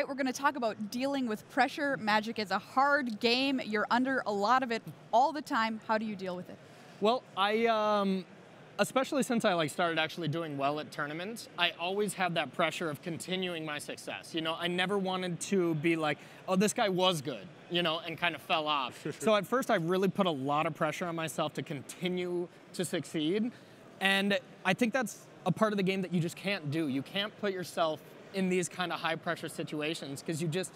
we're going to talk about dealing with pressure. Magic is a hard game. You're under a lot of it all the time. How do you deal with it? Well, I, especially since I started actually doing well at tournaments, I always had that pressure of continuing my success. You know, I never wanted to be like, oh, this guy was good, you know, and kind of fell off. So at first I really put a lot of pressure on myself to continue to succeed. And I think that's a part of the game that you just can't do. You can't put yourself in these kind of high pressure situations because you just,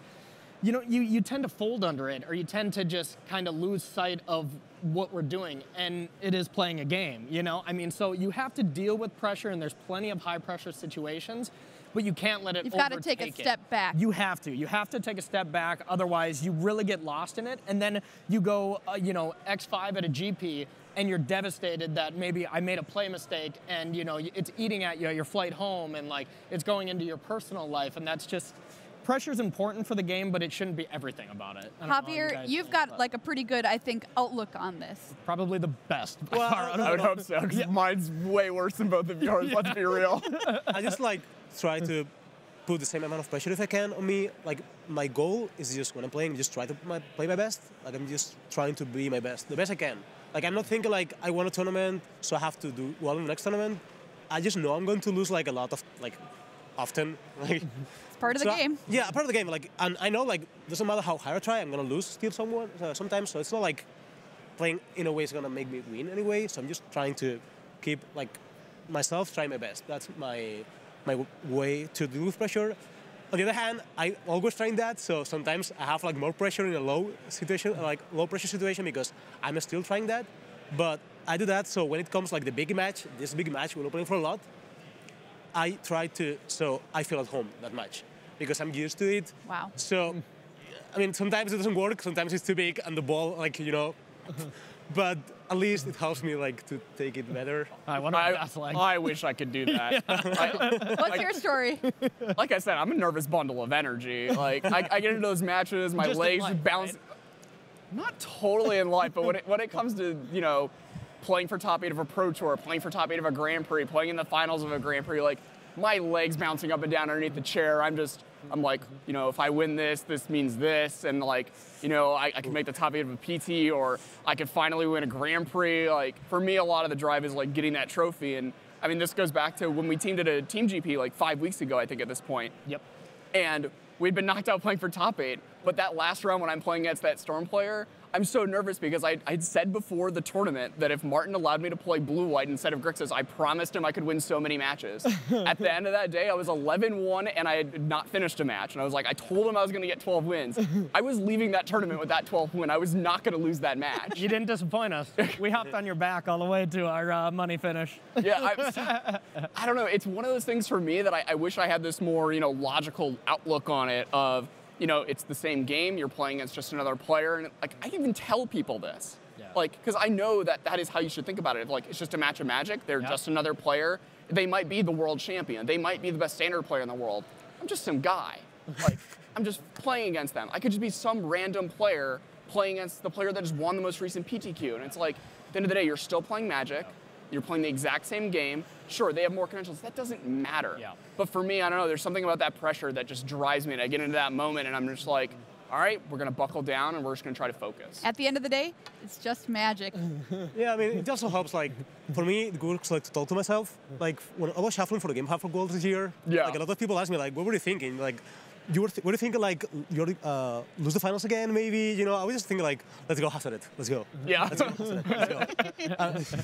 you know, you tend to fold under it, or you tend to just kind of lose sight of what we're doing, and it is playing a game, you know? I mean, so you have to deal with pressure, and there's plenty of high pressure situations, but you can't let it overtake it. You've got to take a step back. You have to. You have to take a step back, otherwise you really get lost in it, and then you go, you know, X5 at a GP, and you're devastated that maybe I made a play mistake, and, you know, it's eating at you your flight home, and, like, it's going into your personal life, and that's just... Pressure is important for the game, but it shouldn't be everything about it. Javier, you've got like a pretty good, I think, outlook on this. Probably the best. Well, I would hope so, because mine's way worse than both of yours, let's be real. I just try to put the same amount of pressure if I can on me. Like, my goal is just when I'm playing, just try to play my best. Like, I'm just trying to be my best, the best I can. Like, I'm not thinking like I won a tournament, so I have to do well in the next tournament. I just know I'm going to lose like a lot of, like, often. Like, part of the game. Yeah, part of the game. Like, and I know, like, doesn't matter how hard I try, I'm gonna lose still sometimes. So it's not like playing in a way is gonna make me win anyway. So I'm just trying to keep like myself, try my best. That's my way to deal with pressure. On the other hand, I always train that. So sometimes I have like more pressure in a low situation, like low pressure situation, because I'm still trying that. But I do that. So when it comes like the big match, this big match we're playing for a lot, I try to, so I feel at home that much, because I'm used to it. Wow. So, I mean, sometimes it doesn't work, sometimes it's too big, and the ball, like, you know, but at least it helps me, like, to take it better. I wish I could do that. What's your story? Like I said, I'm a nervous bundle of energy. Like, I get into those matches, my legs bounce. Right? Not totally in life, but when it comes to, you know, playing for top 8 of a Pro Tour, playing for top 8 of a Grand Prix, playing in the finals of a Grand Prix, like, my legs bouncing up and down underneath the chair. I'm like, you know, if I win this, this means this, and like, you know, I can make the top 8 of a PT, or I could finally win a Grand Prix. Like, for me, a lot of the drive is like getting that trophy. And I mean, this goes back to when we teamed at a Team GP like 5 weeks ago, I think, at this point. Yep. And we'd been knocked out playing for top 8, but that last round when I'm playing against that Storm player, I'm so nervous because I'd said before the tournament that if Martin allowed me to play blue-white instead of Grixis, I promised him I could win so many matches. At the end of that day, I was 11-1, and I had not finished a match. And I was like, I told him I was going to get 12 wins. I was leaving that tournament with that 12th win. I was not going to lose that match. You didn't disappoint us. We hopped on your back all the way to our money finish. Yeah, I don't know. It's one of those things for me that I wish I had this more, you know, logical outlook on it of, you know, it's the same game, you're playing against just another player, and like, I even tell people this. Yeah. Like, because I know that is how you should think about it. Like, it's just a match of Magic, they're just another player. They might be the world champion, they might be the best standard player in the world. I'm just some guy. Like, I'm just playing against them. I could just be some random player playing against the player that just won the most recent PTQ, and it's like, at the end of the day, you're still playing Magic, you're playing the exact same game. Sure, they have more credentials. That doesn't matter. Yeah. But for me, I don't know, there's something about that pressure that just drives me. And I get into that moment and I'm just like, all right, we're going to buckle down and we're just going to try to focus. At the end of the day, it's just Magic. Yeah, I mean, it also helps, like, for me, it works, like, to talk to myself. Like, when I was shuffling for the Game Half for Gold this year, like, a lot of people ask me, like, what were you thinking? Like, were you thinking, like, you're lose the finals again, maybe? You know, I was just thinking, like, let's go hustle it. Let's go. Yeah. Let's go.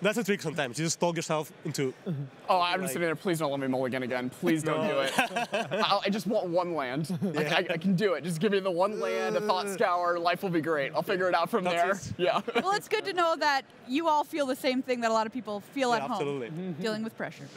That's a trick sometimes. You just talk yourself into... Oh, I'm just sitting there, please don't let me mulligan again. Please don't do it. I just want one land. Yeah. I can do it. Just give me the one land, a Thought Scour, life will be great. I'll figure it out from there. Yeah. Well, it's good to know that you all feel the same thing that a lot of people feel at home. Absolutely. Dealing with pressure.